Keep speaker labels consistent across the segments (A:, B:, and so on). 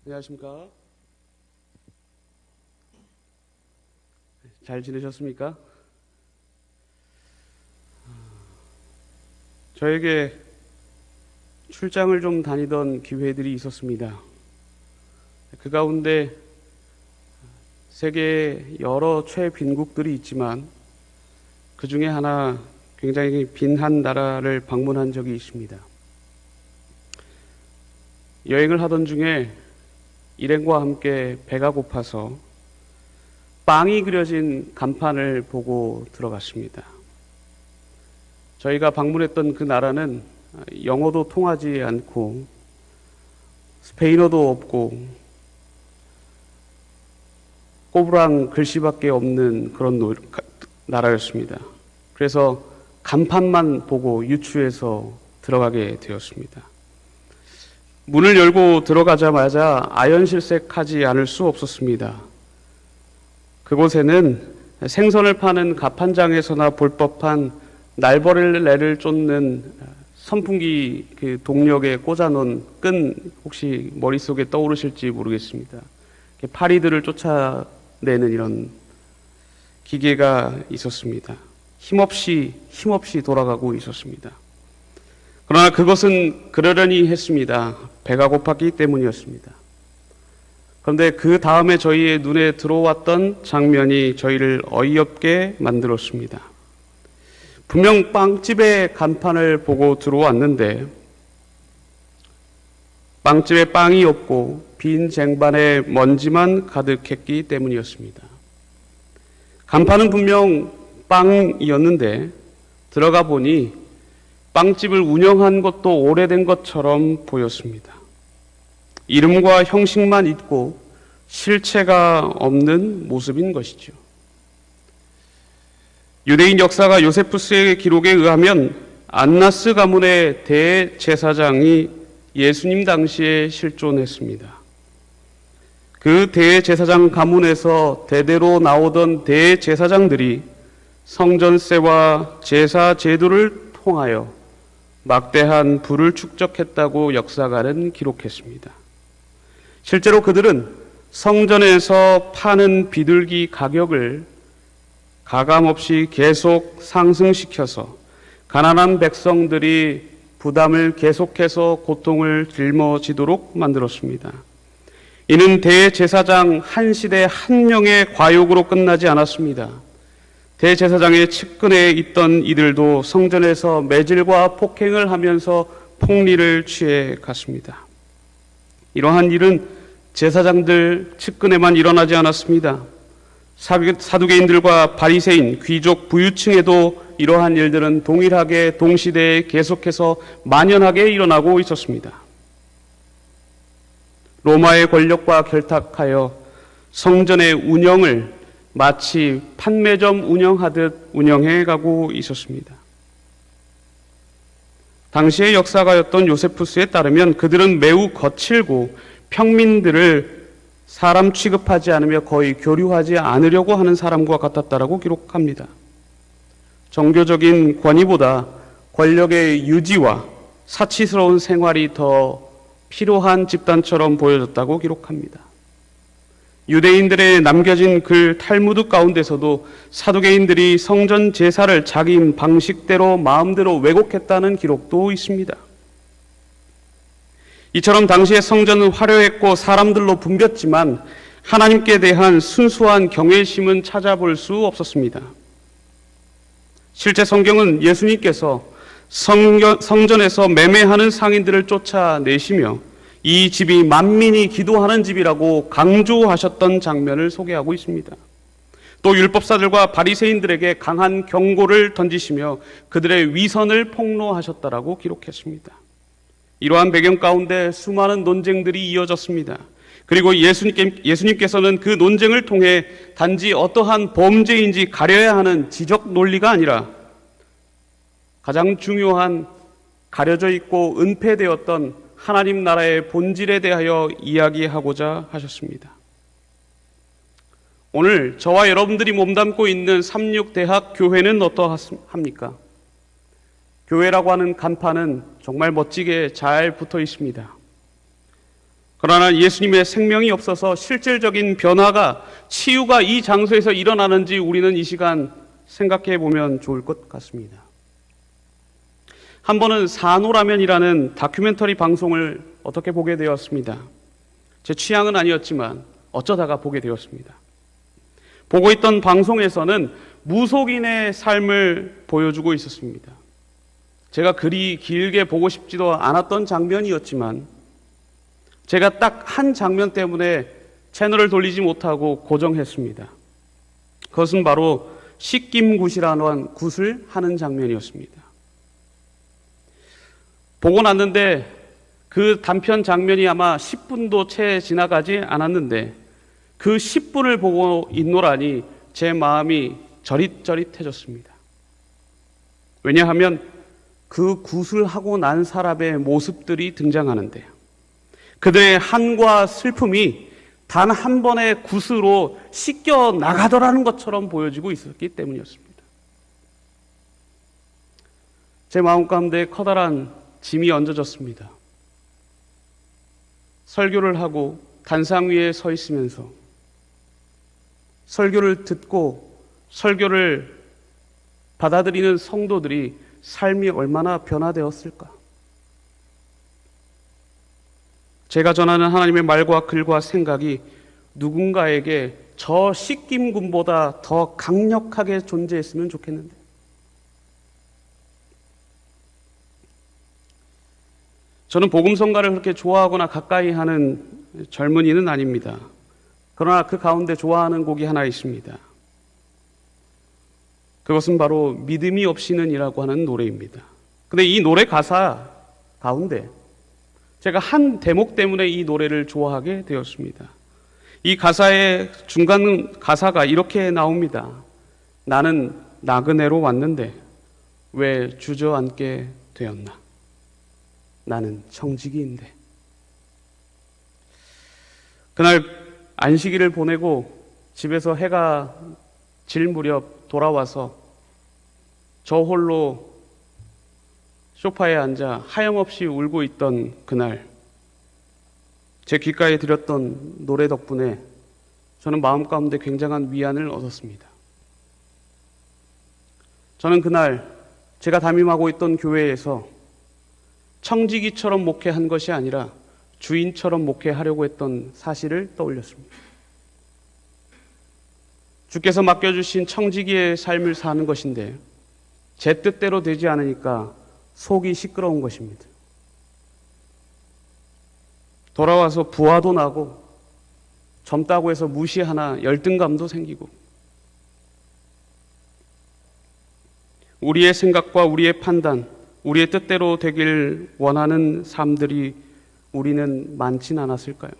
A: 안녕하십니까? 잘 지내셨습니까? 저에게 출장을 좀 다니던 기회들이 있었습니다. 그 가운데 세계에 여러 최빈국들이 있지만 그 중에 하나 굉장히 빈한 나라를 방문한 적이 있습니다. 여행을 하던 중에 일행과 함께 배가 고파서 빵이 그려진 간판을 보고 들어갔습니다. 저희가 방문했던 그 나라는 영어도 통하지 않고 스페인어도 없고 꼬부랑 글씨밖에 없는 그런 나라였습니다. 그래서 간판만 보고 유추해서 들어가게 되었습니다. 문을 열고 들어가자마자 아연실색하지 않을 수 없었습니다. 그곳에는 생선을 파는 가판장에서나 볼 법한 날벌레를 쫓는 선풍기 그 동력에 꽂아놓은 끈 혹시 머릿속에 떠오르실지 모르겠습니다. 파리들을 쫓아내는 이런 기계가 있었습니다. 힘없이 돌아가고 있었습니다. 그러나 그것은 그러려니 했습니다. 배가 고팠기 때문이었습니다. 그런데 그 다음에 저희의 눈에 들어왔던 장면이 저희를 어이없게 만들었습니다. 분명 빵집의 간판을 보고 들어왔는데 빵집에 빵이 없고 빈 쟁반에 먼지만 가득했기 때문이었습니다. 간판은 분명 빵이었는데 들어가 보니 빵집을 운영한 것도 오래된 것처럼 보였습니다. 이름과 형식만 있고 실체가 없는 모습인 것이죠. 유대인 역사가 요세푸스의 기록에 의하면 안나스 가문의 대제사장이 예수님 당시에 실존했습니다. 그 대제사장 가문에서 대대로 나오던 대제사장들이 성전세와 제사 제도를 통하여 막대한 부를 축적했다고 역사가는 기록했습니다. 실제로 그들은 성전에서 파는 비둘기 가격을 가감없이 계속 상승시켜서 가난한 백성들이 부담을 계속해서 고통을 짊어지도록 만들었습니다. 이는 대제사장 한 시대 한 명의 과욕으로 끝나지 않았습니다. 대제사장의 측근에 있던 이들도 성전에서 매질과 폭행을 하면서 폭리를 취해 갔습니다. 이러한 일은 제사장들 측근에만 일어나지 않았습니다. 사두개인들과 바리새인, 귀족, 부유층에도 이러한 일들은 동일하게 동시대에 계속해서 만연하게 일어나고 있었습니다. 로마의 권력과 결탁하여 성전의 운영을 마치 판매점 운영하듯 운영해 가고 있었습니다. 당시의 역사가였던 요세푸스에 따르면 그들은 매우 거칠고 평민들을 사람 취급하지 않으며 거의 교류하지 않으려고 하는 사람과 같았다라고 기록합니다. 정교적인 권위보다 권력의 유지와 사치스러운 생활이 더 필요한 집단처럼 보여졌다고 기록합니다. 유대인들의 남겨진 글 탈무드 가운데서도 사두개인들이 성전 제사를 자기 방식대로 마음대로 왜곡했다는 기록도 있습니다. 이처럼 당시의 성전은 화려했고 사람들로 붐볐지만 하나님께 대한 순수한 경외심은 찾아볼 수 없었습니다. 실제 성경은 예수님께서 성전에서 매매하는 상인들을 쫓아내시며 이 집이 만민이 기도하는 집이라고 강조하셨던 장면을 소개하고 있습니다. 또 율법사들과 바리새인들에게 강한 경고를 던지시며 그들의 위선을 폭로하셨다라고 기록했습니다. 이러한 배경 가운데 수많은 논쟁들이 이어졌습니다. 그리고 예수님께서는 그 논쟁을 통해 단지 어떠한 범죄인지 가려야 하는 지적 논리가 아니라 가장 중요한 가려져 있고 은폐되었던 하나님 나라의 본질에 대하여 이야기하고자 하셨습니다. 오늘 저와 여러분들이 몸담고 있는 삼육대학 교회는 어떠합니까? 교회라고 하는 간판은 정말 멋지게 잘 붙어 있습니다. 그러나 예수님의 생명이 없어서 실질적인 변화가, 치유가 이 장소에서 일어나는지 우리는 이 시간 생각해 보면 좋을 것 같습니다. 한 번은 산호라면이라는 다큐멘터리 방송을 어떻게 보게 되었습니다. 제 취향은 아니었지만 어쩌다가 보게 되었습니다. 보고 있던 방송에서는 무속인의 삶을 보여주고 있었습니다. 제가 그리 길게 보고 싶지도 않았던 장면이었지만 제가 딱 한 장면 때문에 채널을 돌리지 못하고 고정했습니다. 그것은 바로 식김굿이라는 굿을 하는 장면이었습니다. 보고 났는데 그 단편 장면이 아마 10분도 채 지나가지 않았는데 그 10분을 보고 있노라니 제 마음이 저릿저릿해졌습니다. 왜냐하면 그 굿을 하고 난 사람의 모습들이 등장하는데요. 그들의 한과 슬픔이 단 한 번의 굿으로 씻겨 나가더라는 것처럼 보여지고 있었기 때문이었습니다. 제 마음 가운데 커다란 짐이 얹어졌습니다. 설교를 하고 단상 위에 서 있으면서 설교를 듣고 설교를 받아들이는 성도들이 삶이 얼마나 변화되었을까? 제가 전하는 하나님의 말과 글과 생각이 누군가에게 저 식김군보다 더 강력하게 존재했으면 좋겠는데, 저는 복음성가를 그렇게 좋아하거나 가까이 하는 젊은이는 아닙니다. 그러나 그 가운데 좋아하는 곡이 하나 있습니다. 그것은 바로 믿음이 없이는 이라고 하는 노래입니다. 근데 이 노래 가사 가운데 제가 한 대목 때문에 이 노래를 좋아하게 되었습니다. 이 가사의 중간 가사가 이렇게 나옵니다. 나는 나그네로 왔는데 왜 주저앉게 되었나? 나는 청지기인데. 그날 안식일을 보내고 집에서 해가 질 무렵 돌아와서 저 홀로 소파에 앉아 하염없이 울고 있던 그날, 제 귓가에 들었던 노래 덕분에 저는 마음 가운데 굉장한 위안을 얻었습니다. 저는 그날 제가 담임하고 있던 교회에서 청지기처럼 목회한 것이 아니라 주인처럼 목회하려고 했던 사실을 떠올렸습니다. 주께서 맡겨주신 청지기의 삶을 사는 것인데 제 뜻대로 되지 않으니까 속이 시끄러운 것입니다. 돌아와서 부하도 나고 젊다고 해서 무시하나 열등감도 생기고, 우리의 생각과 우리의 판단, 우리의 뜻대로 되길 원하는 삶들이 우리는 많진 않았을까요?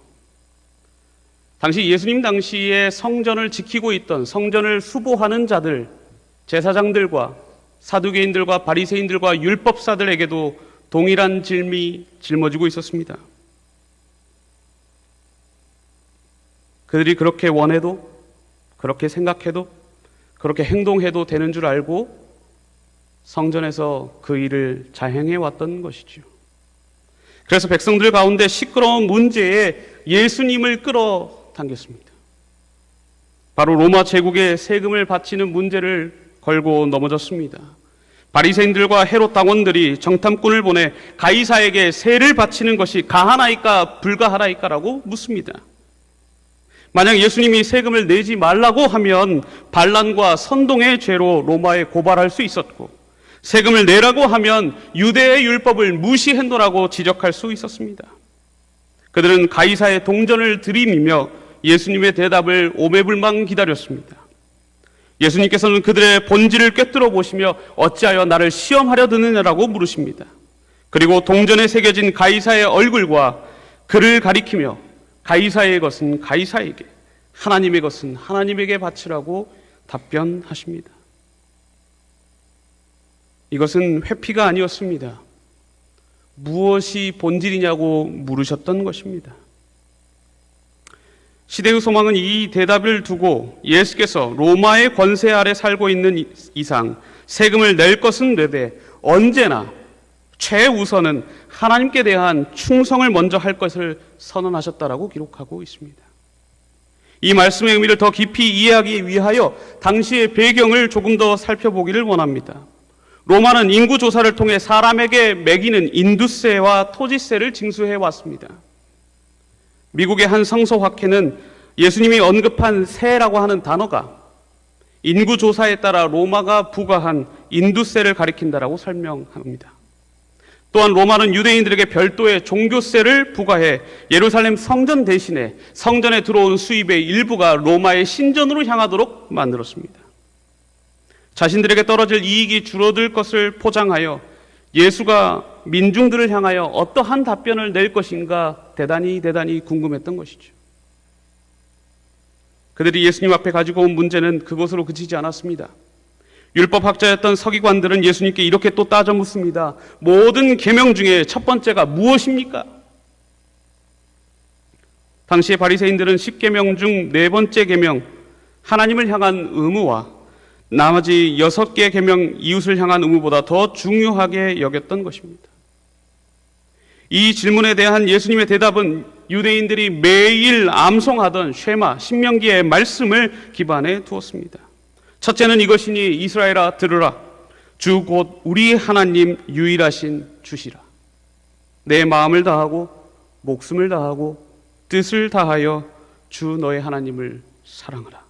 A: 당시 예수님 당시에 성전을 지키고 있던, 성전을 수보하는 자들, 제사장들과 사두개인들과 바리새인들과 율법사들에게도 동일한 질문이 짊어지고 있었습니다. 그들이 그렇게 원해도, 그렇게 생각해도, 그렇게 행동해도 되는 줄 알고 성전에서 그 일을 자행해 왔던 것이죠. 그래서 백성들 가운데 시끄러운 문제에 예수님을 끌어당겼습니다. 바로 로마 제국에 세금을 바치는 문제를 걸고 넘어졌습니다. 바리새인들과 헤롯 당원들이 정탐꾼을 보내 가이사에게 세를 바치는 것이 가하나이까 불가하나이까라고 묻습니다. 만약 예수님이 세금을 내지 말라고 하면 반란과 선동의 죄로 로마에 고발할 수 있었고, 세금을 내라고 하면 유대의 율법을 무시했노라고 지적할 수 있었습니다. 그들은 가이사의 동전을 들이미며 예수님의 대답을 오매불망 기다렸습니다. 예수님께서는 그들의 본질을 꿰뚫어 보시며 어찌하여 나를 시험하려 드느냐라고 물으십니다. 그리고 동전에 새겨진 가이사의 얼굴과 그를 가리키며 가이사의 것은 가이사에게, 하나님의 것은 하나님에게 바치라고 답변하십니다. 이것은 회피가 아니었습니다. 무엇이 본질이냐고 물으셨던 것입니다. 시대의 소망은 이 대답을 두고 예수께서 로마의 권세 아래 살고 있는 이상 세금을 낼 것은 내되 언제나 최우선은 하나님께 대한 충성을 먼저 할 것을 선언하셨다라고 기록하고 있습니다. 이 말씀의 의미를 더 깊이 이해하기 위하여 당시의 배경을 조금 더 살펴보기를 원합니다. 로마는 인구조사를 통해 사람에게 매기는 인두세와 토지세를 징수해 왔습니다. 미국의 한 성서학회는 예수님이 언급한 세라고 하는 단어가 인구조사에 따라 로마가 부과한 인두세를 가리킨다라고 설명합니다. 또한 로마는 유대인들에게 별도의 종교세를 부과해 예루살렘 성전 대신에 성전에 들어온 수입의 일부가 로마의 신전으로 향하도록 만들었습니다. 자신들에게 떨어질 이익이 줄어들 것을 포장하여 예수가 민중들을 향하여 어떠한 답변을 낼 것인가 대단히 궁금했던 것이죠. 그들이 예수님 앞에 가지고 온 문제는 그것으로 그치지 않았습니다. 율법학자였던 서기관들은 예수님께 이렇게 또 따져 묻습니다. 모든 계명 중에 첫 번째가 무엇입니까? 당시의 바리새인들은 10계명 중 네 번째 계명 하나님을 향한 의무와 나머지 6개 계명 이웃을 향한 의무보다 더 중요하게 여겼던 것입니다. 이 질문에 대한 예수님의 대답은 유대인들이 매일 암송하던 쉐마 신명기의 말씀을 기반에 두었습니다. 첫째는 이것이니 이스라엘아 들으라. 주 곧 우리 하나님 유일하신 주시라. 내 마음을 다하고 목숨을 다하고 뜻을 다하여 주 너의 하나님을 사랑하라.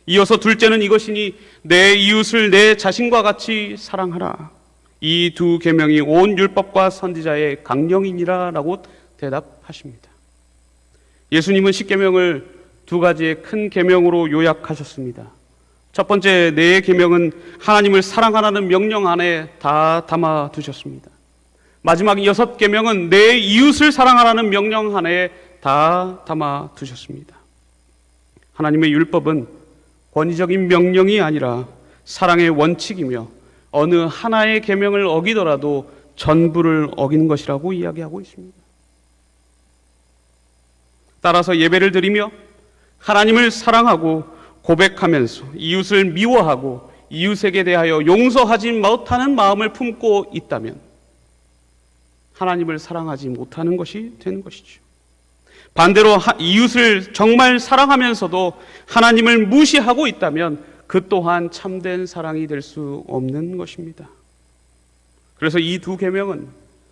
A: 이어서 둘째는 이것이니 내 이웃을 내 자신과 같이 사랑하라. 이 두 계명이 온 율법과 선지자의 강령이니라 라고 대답하십니다. 예수님은 10계명을 두 가지의 큰 계명으로 요약하셨습니다. 첫 번째 네 계명은 하나님을 사랑하라는 명령 안에 다 담아 두셨습니다. 마지막 6계명은 내 이웃을 사랑하라는 명령 안에 다 담아 두셨습니다. 하나님의 율법은 권위적인 명령이 아니라 사랑의 원칙이며 어느 하나의 계명을 어기더라도 전부를 어기는 것이라고 이야기하고 있습니다. 따라서 예배를 드리며 하나님을 사랑하고 고백하면서 이웃을 미워하고 이웃에게 대하여 용서하지 못하는 마음을 품고 있다면 하나님을 사랑하지 못하는 것이 되는 것이죠. 반대로 이웃을 정말 사랑하면서도 하나님을 무시하고 있다면 그 또한 참된 사랑이 될 수 없는 것입니다. 그래서 이 두 계명은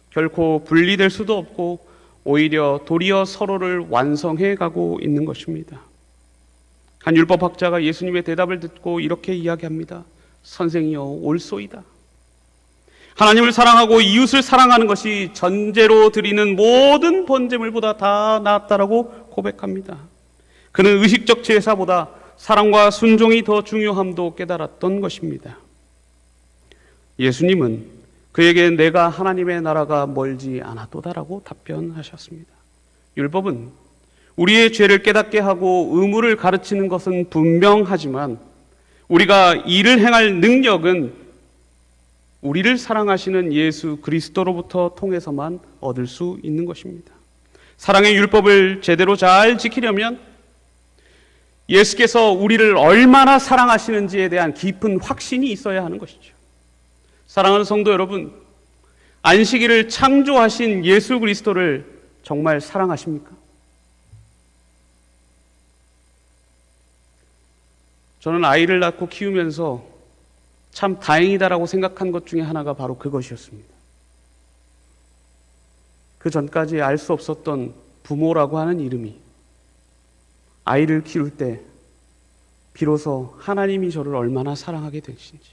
A: 결코 분리될 수도 없고 오히려 도리어 서로를 완성해 가고 있는 것입니다. 한 율법학자가 예수님의 대답을 듣고 이렇게 이야기합니다. 선생이여 옳소이다. 하나님을 사랑하고 이웃을 사랑하는 것이 전제로 드리는 모든 번제물보다 다 낫다라고 고백합니다. 그는 의식적 제사보다 사랑과 순종이 더 중요함도 깨달았던 것입니다. 예수님은 그에게 내가 하나님의 나라가 멀지 않았도다라고 답변하셨습니다. 율법은 우리의 죄를 깨닫게 하고 의무를 가르치는 것은 분명하지만 우리가 이를 행할 능력은 우리를 사랑하시는 예수 그리스도로부터 통해서만 얻을 수 있는 것입니다. 사랑의 율법을 제대로 잘 지키려면 예수께서 우리를 얼마나 사랑하시는지에 대한 깊은 확신이 있어야 하는 것이죠. 사랑하는 성도 여러분, 안식일을 창조하신 예수 그리스도를 정말 사랑하십니까? 저는 아이를 낳고 키우면서 참 다행이다라고 생각한 것 중에 하나가 바로 그것이었습니다. 그 전까지 알 수 없었던 부모라고 하는 이름이 아이를 키울 때 비로소 하나님이 저를 얼마나 사랑하게 되신지,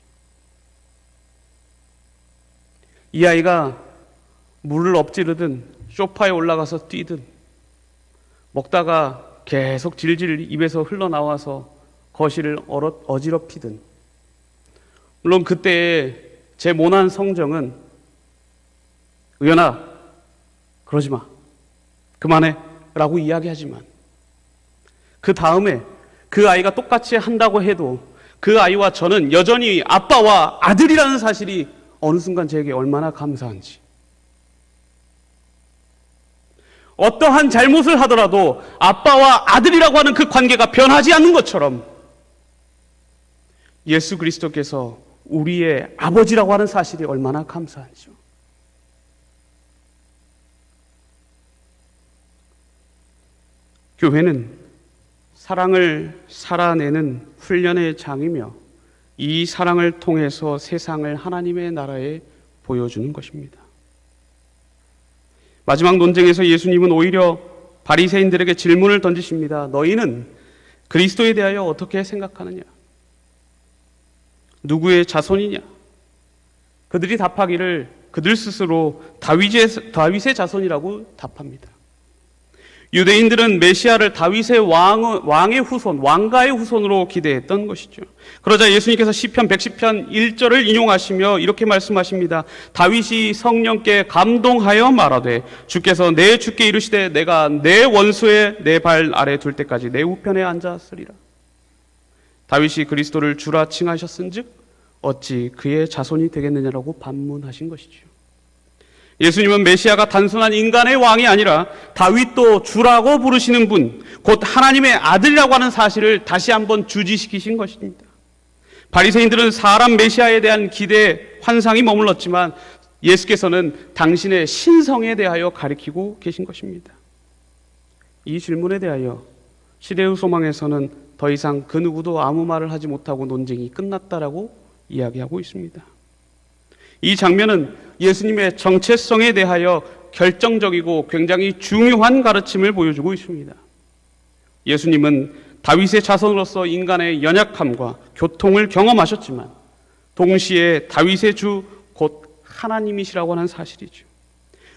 A: 이 아이가 물을 엎지르든 소파에 올라가서 뛰든 먹다가 계속 질질 입에서 흘러나와서 거실을 어지럽히든, 물론 그때의 제 모난 성정은 의연아 그러지 마, 그만해 라고 이야기하지만 그 다음에 그 아이가 똑같이 한다고 해도 그 아이와 저는 여전히 아빠와 아들이라는 사실이 어느 순간 제게 얼마나 감사한지, 어떠한 잘못을 하더라도 아빠와 아들이라고 하는 그 관계가 변하지 않는 것처럼 예수 그리스도께서 우리의 아버지라고 하는 사실이 얼마나 감사하죠. 교회는 사랑을 살아내는 훈련의 장이며 이 사랑을 통해서 세상을 하나님의 나라에 보여주는 것입니다. 마지막 논쟁에서 예수님은 오히려 바리새인들에게 질문을 던지십니다. 너희는 그리스도에 대하여 어떻게 생각하느냐? 누구의 자손이냐? 그들이 답하기를 그들 스스로 다윗의 자손이라고 답합니다. 유대인들은 메시아를 다윗의 왕의 후손, 왕가의 후손으로 기대했던 것이죠. 그러자 예수님께서 시편 110편 1절을 인용하시며 이렇게 말씀하십니다. 다윗이 성령께 감동하여 말하되 주께서 내 주께 이르시되 내가 내 원수의 내 발 아래 둘 때까지 내 우편에 앉았으리라. 다윗이 그리스도를 주라 칭하셨은즉 어찌 그의 자손이 되겠느냐라고 반문하신 것이죠. 예수님은 메시아가 단순한 인간의 왕이 아니라 다윗도 주라고 부르시는 분, 곧 하나님의 아들이라고 하는 사실을 다시 한번 주지시키신 것입니다. 바리새인들은 사람 메시아에 대한 기대, 환상이 머물렀지만 예수께서는 당신의 신성에 대하여 가리키고 계신 것입니다. 이 질문에 대하여 시대의 소망에서는 더 이상 그 누구도 아무 말을 하지 못하고 논쟁이 끝났다라고 이야기하고 있습니다. 이 장면은 예수님의 정체성에 대하여 결정적이고 굉장히 중요한 가르침을 보여주고 있습니다. 예수님은 다윗의 자손으로서 인간의 연약함과 고통을 경험하셨지만 동시에 다윗의 주 곧 하나님이시라고 하는 사실이죠.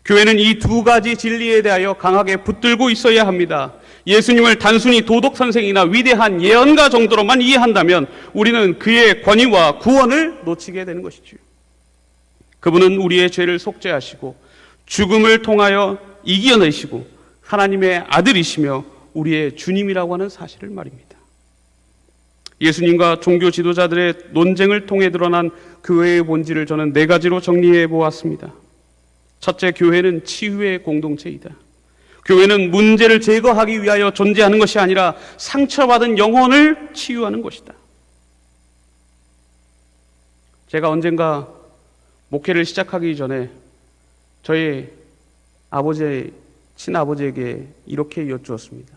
A: 교회는 이 두 가지 진리에 대하여 강하게 붙들고 있어야 합니다. 예수님을 단순히 도덕 선생이나 위대한 예언가 정도로만 이해한다면 우리는 그의 권위와 구원을 놓치게 되는 것이죠. 그분은 우리의 죄를 속죄하시고 죽음을 통하여 이겨내시고 하나님의 아들이시며 우리의 주님이라고 하는 사실을 말입니다. 예수님과 종교 지도자들의 논쟁을 통해 드러난 교회의 본질을 저는 4가지로 정리해 보았습니다. 첫째, 교회는 치유의 공동체이다. 교회는 문제를 제거하기 위하여 존재하는 것이 아니라 상처받은 영혼을 치유하는 것이다. 제가 언젠가 목회를 시작하기 전에 저희 친아버지에게 이렇게 여쭈었습니다.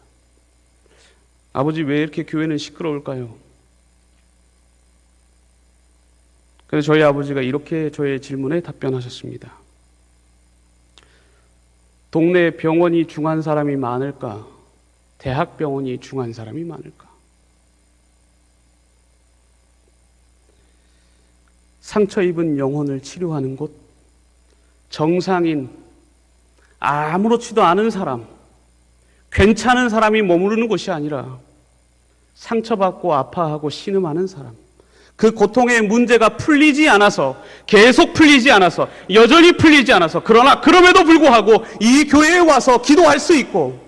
A: 아버지, 왜 이렇게 교회는 시끄러울까요? 그래서 저희 아버지가 이렇게 저의 질문에 답변하셨습니다. 동네 병원이 중한 사람이 많을까? 대학병원이 중한 사람이 많을까? 상처 입은 영혼을 치료하는 곳, 정상인, 아무렇지도 않은 사람, 괜찮은 사람이 머무르는 곳이 아니라 상처받고 아파하고 신음하는 사람, 그 고통의 문제가 풀리지 않아서, 계속 풀리지 않아서, 여전히 풀리지 않아서, 그러나 그럼에도 불구하고 이 교회에 와서 기도할 수 있고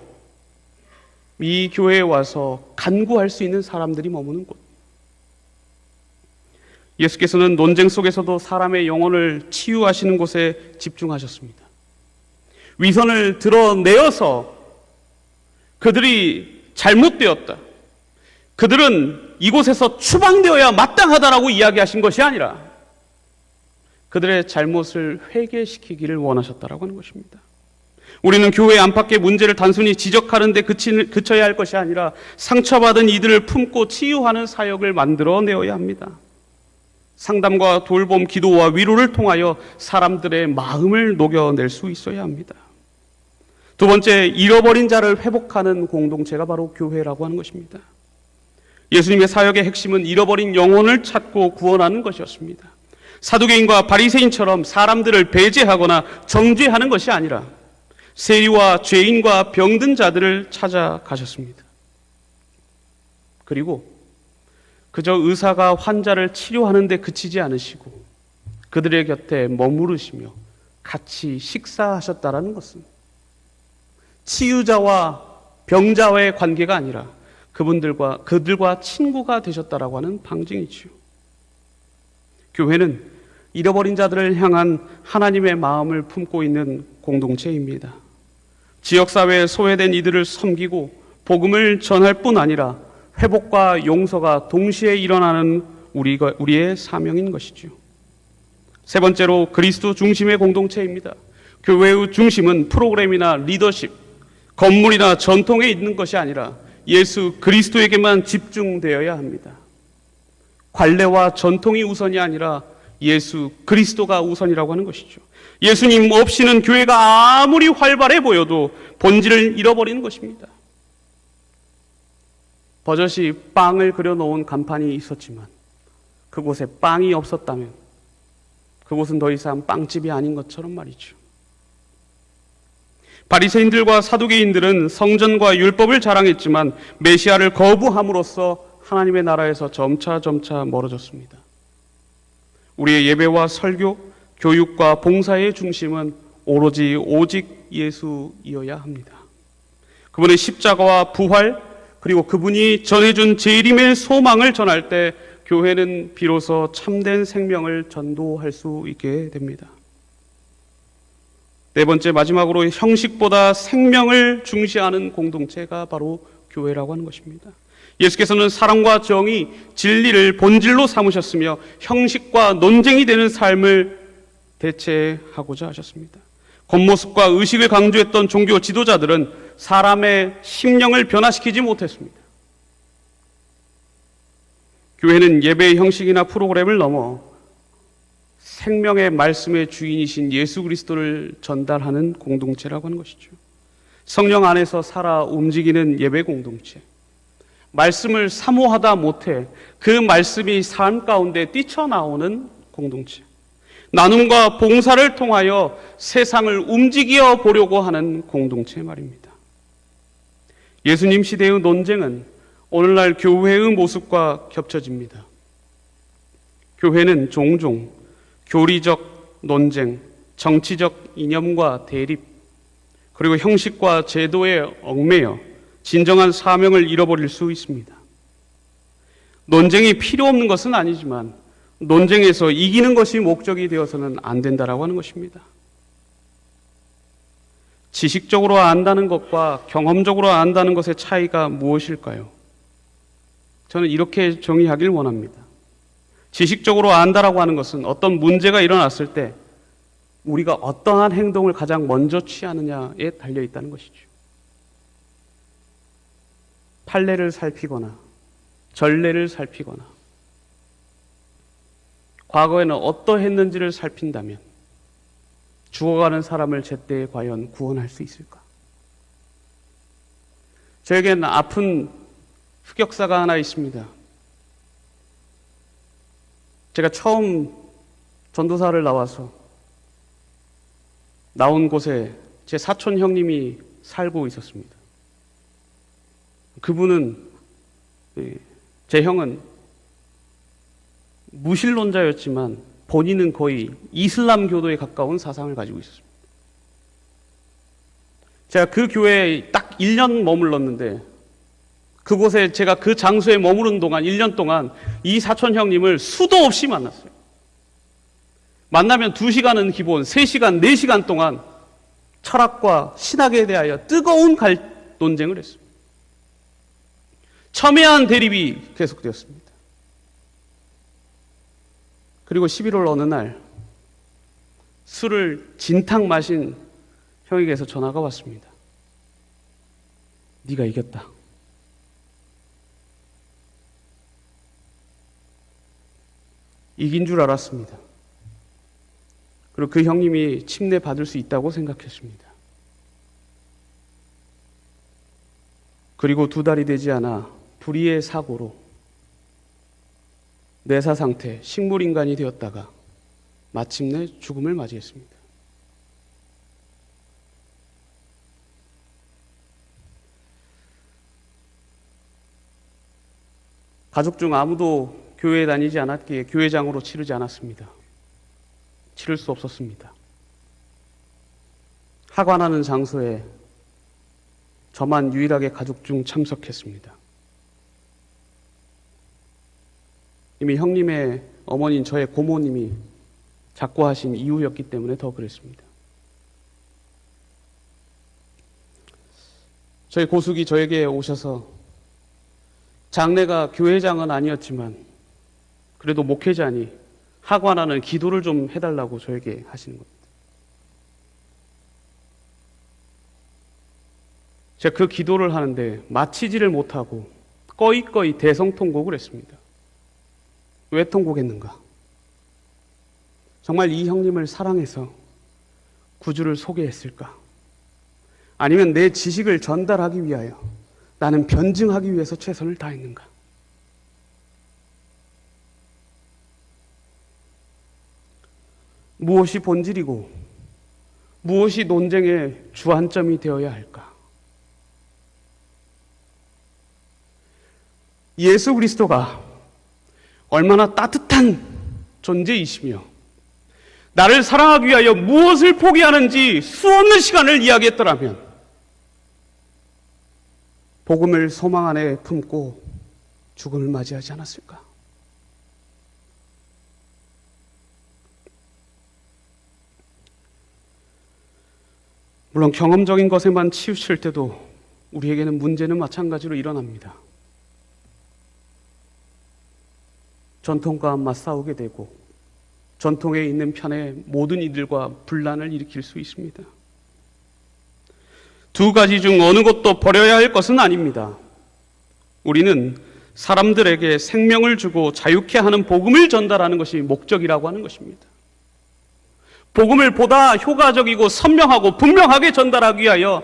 A: 이 교회에 와서 간구할 수 있는 사람들이 머무는 곳. 예수께서는 논쟁 속에서도 사람의 영혼을 치유하시는 곳에 집중하셨습니다. 위선을 드러내어서 그들이 잘못되었다, 그들은 이곳에서 추방되어야 마땅하다라고 이야기하신 것이 아니라 그들의 잘못을 회개시키기를 원하셨다라고 하는 것입니다. 우리는 교회 안팎의 문제를 단순히 지적하는 데 그쳐야 할 것이 아니라 상처받은 이들을 품고 치유하는 사역을 만들어내어야 합니다. 상담과 돌봄, 기도와 위로를 통하여 사람들의 마음을 녹여낼 수 있어야 합니다. 두 번째, 잃어버린 자를 회복하는 공동체가 바로 교회라고 하는 것입니다. 예수님의 사역의 핵심은 잃어버린 영혼을 찾고 구원하는 것이었습니다. 사두개인과 바리새인처럼 사람들을 배제하거나 정죄하는 것이 아니라 세리와 죄인과 병든 자들을 찾아가셨습니다. 그리고 그저 의사가 환자를 치료하는 데 그치지 않으시고 그들의 곁에 머무르시며 같이 식사하셨다라는 것은 치유자와 병자와의 관계가 아니라 그들과 친구가 되셨다라고 하는 방증이지요. 교회는 잃어버린 자들을 향한 하나님의 마음을 품고 있는 공동체입니다. 지역사회에 소외된 이들을 섬기고 복음을 전할 뿐 아니라 회복과 용서가 동시에 일어나는 우리의 사명인 것이죠. 세 번째로, 그리스도 중심의 공동체입니다. 교회의 중심은 프로그램이나 리더십, 건물이나 전통에 있는 것이 아니라 예수 그리스도에게만 집중되어야 합니다. 관례와 전통이 우선이 아니라 예수 그리스도가 우선이라고 하는 것이죠. 예수님 없이는 교회가 아무리 활발해 보여도 본질을 잃어버리는 것입니다. 버젓이 빵을 그려놓은 간판이 있었지만 그곳에 빵이 없었다면 그곳은 더 이상 빵집이 아닌 것처럼 말이죠. 바리새인들과 사두개인들은 성전과 율법을 자랑했지만 메시아를 거부함으로써 하나님의 나라에서 점차 멀어졌습니다. 우리의 예배와 설교, 교육과 봉사의 중심은 오직 예수이어야 합니다. 그분의 십자가와 부활, 그리고 그분이 전해준 재림의 소망을 전할 때 교회는 비로소 참된 생명을 전도할 수 있게 됩니다. 네 번째, 마지막으로 형식보다 생명을 중시하는 공동체가 바로 교회라고 하는 것입니다. 예수께서는 사랑과 정의, 진리를 본질로 삼으셨으며 형식과 논쟁이 되는 삶을 대체하고자 하셨습니다. 겉모습과 의식을 강조했던 종교 지도자들은 사람의 심령을 변화시키지 못했습니다. 교회는 예배의 형식이나 프로그램을 넘어 생명의 말씀의 주인이신 예수 그리스도를 전달하는 공동체라고 하는 것이죠. 성령 안에서 살아 움직이는 예배 공동체. 말씀을 사모하다 못해 그 말씀이 삶 가운데 뛰쳐나오는 공동체. 나눔과 봉사를 통하여 세상을 움직여 보려고 하는 공동체 말입니다. 예수님 시대의 논쟁은 오늘날 교회의 모습과 겹쳐집니다. 교회는 종종 교리적 논쟁, 정치적 이념과 대립, 그리고 형식과 제도에 얽매여 진정한 사명을 잃어버릴 수 있습니다. 논쟁이 필요 없는 것은 아니지만 논쟁에서 이기는 것이 목적이 되어서는 안 된다라고 하는 것입니다. 지식적으로 안다는 것과 경험적으로 안다는 것의 차이가 무엇일까요? 저는 이렇게 정의하길 원합니다. 지식적으로 안다라고 하는 것은 어떤 문제가 일어났을 때 우리가 어떠한 행동을 가장 먼저 취하느냐에 달려 있다는 것이죠. 판례를 살피거나 전례를 살피거나 과거에는 어떠했는지를 살핀다면 죽어가는 사람을 제때 과연 구원할 수 있을까? 저에게는 아픈 흑역사가 하나 있습니다. 제가 처음 전도사를 나와서 나온 곳에 제 사촌 형님이 살고 있었습니다. 그분은, 제 형은 무신론자였지만 본인은 거의 이슬람교도에 가까운 사상을 가지고 있었습니다. 제가 그 교회에 딱 1년 머물렀는데 그곳에 제가 그 장소에 머무른 동안 1년 동안 이 사촌 형님을 수도 없이 만났어요. 만나면 2시간은 기본, 3시간, 4시간 동안 철학과 신학에 대하여 뜨거운 논쟁을 했습니다. 첨예한 대립이 계속되었습니다. 그리고 11월 어느 날 술을 진탕 마신 형에게서 전화가 왔습니다. 네가 이겼다. 이긴 줄 알았습니다. 그리고 그 형님이 침례 받을 수 있다고 생각했습니다. 그리고 2달이 되지 않아 불의의 사고로 뇌사 상태, 식물인간이 되었다가 마침내 죽음을 맞이했습니다. 가족 중 아무도 교회에 다니지 않았기에 교회장으로 치르지 않았습니다. 치를 수 없었습니다. 하관하는 장소에 저만 유일하게 가족 중 참석했습니다. 이미 형님의 어머니인 저의 고모님이 작고하신 이유였기 때문에 더 그랬습니다. 저희 고숙이 저에게 오셔서 장례가 교회장은 아니었지만 그래도 목회자니 하관하는 기도를 좀 해달라고 저에게 하시는 겁니다. 제가 그 기도를 하는데 마치지를 못하고 꺼이꺼이 대성통곡을 했습니다. 왜 통곡했는가? 정말 이 형님을 사랑해서 구주를 소개했을까? 아니면 내 지식을 전달하기 위하여 나는 변증하기 위해서 최선을 다했는가? 무엇이 본질이고 무엇이 논쟁의 주안점이 되어야 할까? 예수 그리스도가 얼마나 따뜻한 존재이시며 나를 사랑하기 위하여 무엇을 포기하는지 수없는 시간을 이야기했더라면 복음을 소망 안에 품고 죽음을 맞이하지 않았을까? 물론 경험적인 것에만 치우칠 때도 우리에게는 문제는 마찬가지로 일어납니다. 전통과 맞싸우게 되고 전통에 있는 편의 모든 이들과 분란을 일으킬 수 있습니다. 두 가지 중 어느 것도 버려야 할 것은 아닙니다. 우리는 사람들에게 생명을 주고 자유케 하는 복음을 전달하는 것이 목적이라고 하는 것입니다. 복음을 보다 효과적이고 선명하고 분명하게 전달하기 위하여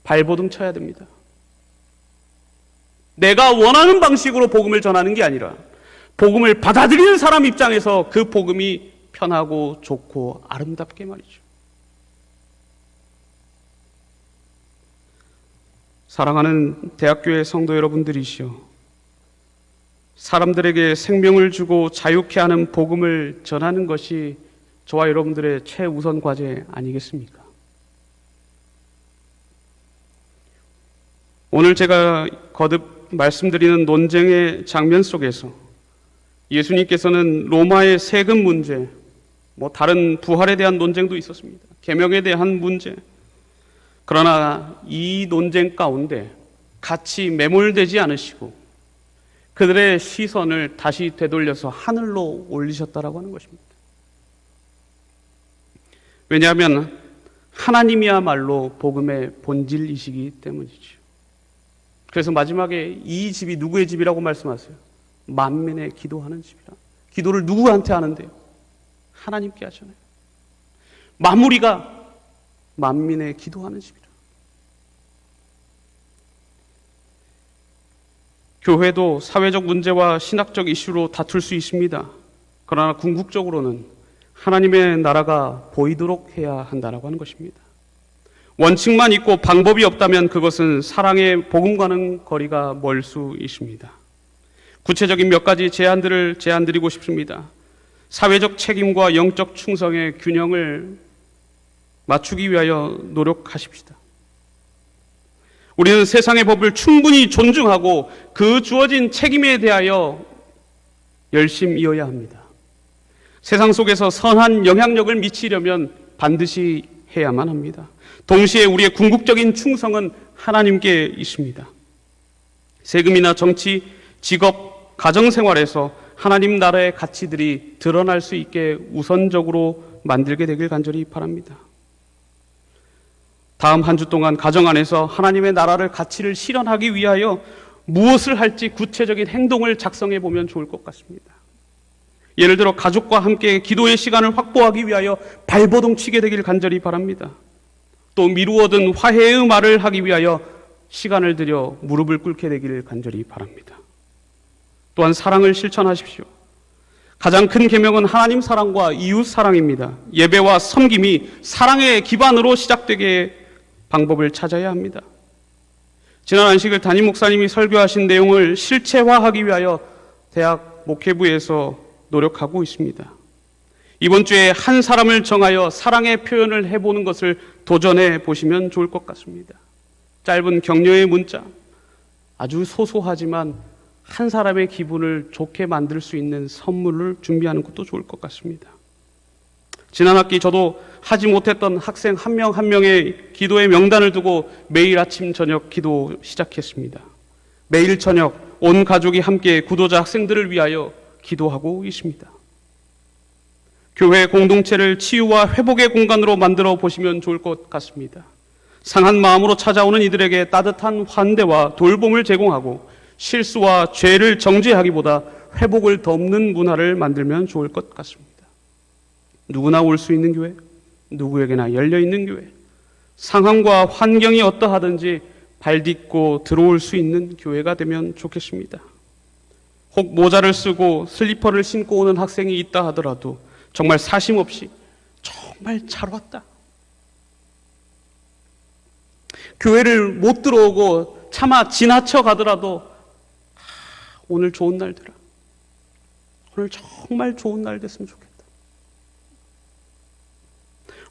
A: 발버둥 쳐야 됩니다. 내가 원하는 방식으로 복음을 전하는 게 아니라 복음을 받아들이는 사람 입장에서 그 복음이 편하고 좋고 아름답게 말이죠. 사랑하는 대학교의 성도 여러분들이시여, 사람들에게 생명을 주고 자유케 하는 복음을 전하는 것이 저와 여러분들의 최우선 과제 아니겠습니까? 오늘 제가 거듭 말씀드리는 논쟁의 장면 속에서 예수님께서는 로마의 세금 문제, 다른 부활에 대한 논쟁도 있었습니다. 계명에 대한 문제. 그러나 이 논쟁 가운데 같이 매몰되지 않으시고 그들의 시선을 다시 되돌려서 하늘로 올리셨다라고 하는 것입니다. 왜냐하면 하나님이야말로 복음의 본질이시기 때문이죠. 그래서 마지막에 이 집이 누구의 집이라고 말씀하세요? 만민의 기도하는 집이라. 기도를 누구한테 하는데요? 하나님께 하잖아요. 마무리가 만민의 기도하는 집이라. 교회도 사회적 문제와 신학적 이슈로 다툴 수 있습니다. 그러나 궁극적으로는 하나님의 나라가 보이도록 해야 한다고 하는 것입니다. 원칙만 있고 방법이 없다면 그것은 사랑의 복음과는 거리가 멀 수 있습니다. 구체적인 몇 가지 제안들을 제안드리고 싶습니다. 사회적 책임과 영적 충성의 균형을 맞추기 위하여 노력하십시다. 우리는 세상의 법을 충분히 존중하고 그 주어진 책임에 대하여 열심이어야 합니다. 세상 속에서 선한 영향력을 미치려면 반드시 해야만 합니다. 동시에 우리의 궁극적인 충성은 하나님께 있습니다. 세금이나 정치, 직업, 가정생활에서 하나님 나라의 가치들이 드러날 수 있게 우선적으로 만들게 되길 간절히 바랍니다. 다음 한 주 동안 가정 안에서 하나님의 나라를 가치를 실현하기 위하여 무엇을 할지 구체적인 행동을 작성해 보면 좋을 것 같습니다. 예를 들어 가족과 함께 기도의 시간을 확보하기 위하여 발버둥 치게 되길 간절히 바랍니다. 또 미루어둔 화해의 말을 하기 위하여 시간을 들여 무릎을 꿇게 되기를 간절히 바랍니다. 또한 사랑을 실천하십시오. 가장 큰 계명은 하나님 사랑과 이웃 사랑입니다. 예배와 섬김이 사랑의 기반으로 시작되게 방법을 찾아야 합니다. 지난 안식일 담임 목사님이 설교하신 내용을 실체화하기 위하여 대학 목회부에서 노력하고 있습니다. 이번 주에 한 사람을 정하여 사랑의 표현을 해보는 것을 도전해 보시면 좋을 것 같습니다. 짧은 격려의 문자, 아주 소소하지만 한 사람의 기분을 좋게 만들 수 있는 선물을 준비하는 것도 좋을 것 같습니다. 지난 학기 저도 하지 못했던 학생 한 명 한 명의 기도의 명단을 두고 매일 아침 저녁 기도 시작했습니다. 매일 저녁 온 가족이 함께 구도자 학생들을 위하여 기도하고 있습니다. 교회 공동체를 치유와 회복의 공간으로 만들어 보시면 좋을 것 같습니다. 상한 마음으로 찾아오는 이들에게 따뜻한 환대와 돌봄을 제공하고 실수와 죄를 정죄하기보다 회복을 덮는 문화를 만들면 좋을 것 같습니다. 누구나 올 수 있는 교회, 누구에게나 열려있는 교회, 상황과 환경이 어떠하든지 발딛고 들어올 수 있는 교회가 되면 좋겠습니다. 혹 모자를 쓰고 슬리퍼를 신고 오는 학생이 있다 하더라도 정말 사심 없이 정말 잘 왔다. 교회를 못 들어오고 차마 지나쳐 가더라도 오늘 좋은 날더라. 오늘 정말 좋은 날 됐으면 좋겠다.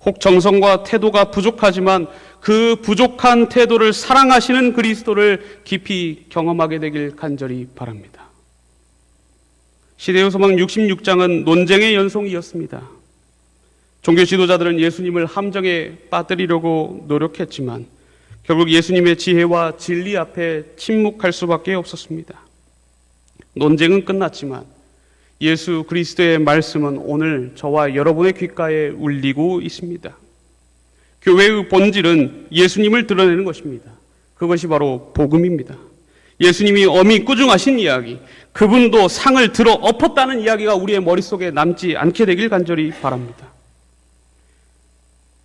A: 혹 정성과 태도가 부족하지만 그 부족한 태도를 사랑하시는 그리스도를 깊이 경험하게 되길 간절히 바랍니다. 시대의 소망 66장은 논쟁의 연속이었습니다. 종교 지도자들은 예수님을 함정에 빠뜨리려고 노력했지만 결국 예수님의 지혜와 진리 앞에 침묵할 수밖에 없었습니다. 논쟁은 끝났지만 예수 그리스도의 말씀은 오늘 저와 여러분의 귓가에 울리고 있습니다. 교회의 본질은 예수님을 드러내는 것입니다. 그것이 바로 복음입니다. 예수님이 엄히 꾸중하신 이야기, 그분도 상을 들어 엎었다는 이야기가 우리의 머릿속에 남지 않게 되길 간절히 바랍니다.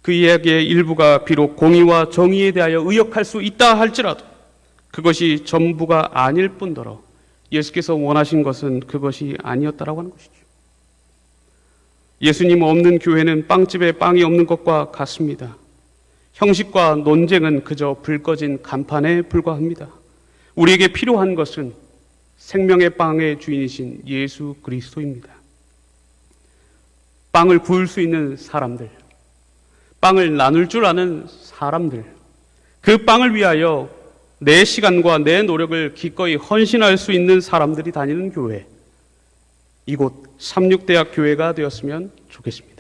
A: 그 이야기의 일부가 비록 공의와 정의에 대하여 의역할 수 있다 할지라도 그것이 전부가 아닐 뿐더러 예수께서 원하신 것은 그것이 아니었다라고 하는 것이죠. 예수님 없는 교회는 빵집에 빵이 없는 것과 같습니다. 형식과 논쟁은 그저 불 꺼진 간판에 불과합니다. 우리에게 필요한 것은 생명의 빵의 주인이신 예수 그리스도입니다. 빵을 구울 수 있는 사람들, 빵을 나눌 줄 아는 사람들, 그 빵을 위하여 내 시간과 내 노력을 기꺼이 헌신할 수 있는 사람들이 다니는 교회, 이곳 삼육대학 교회가 되었으면 좋겠습니다.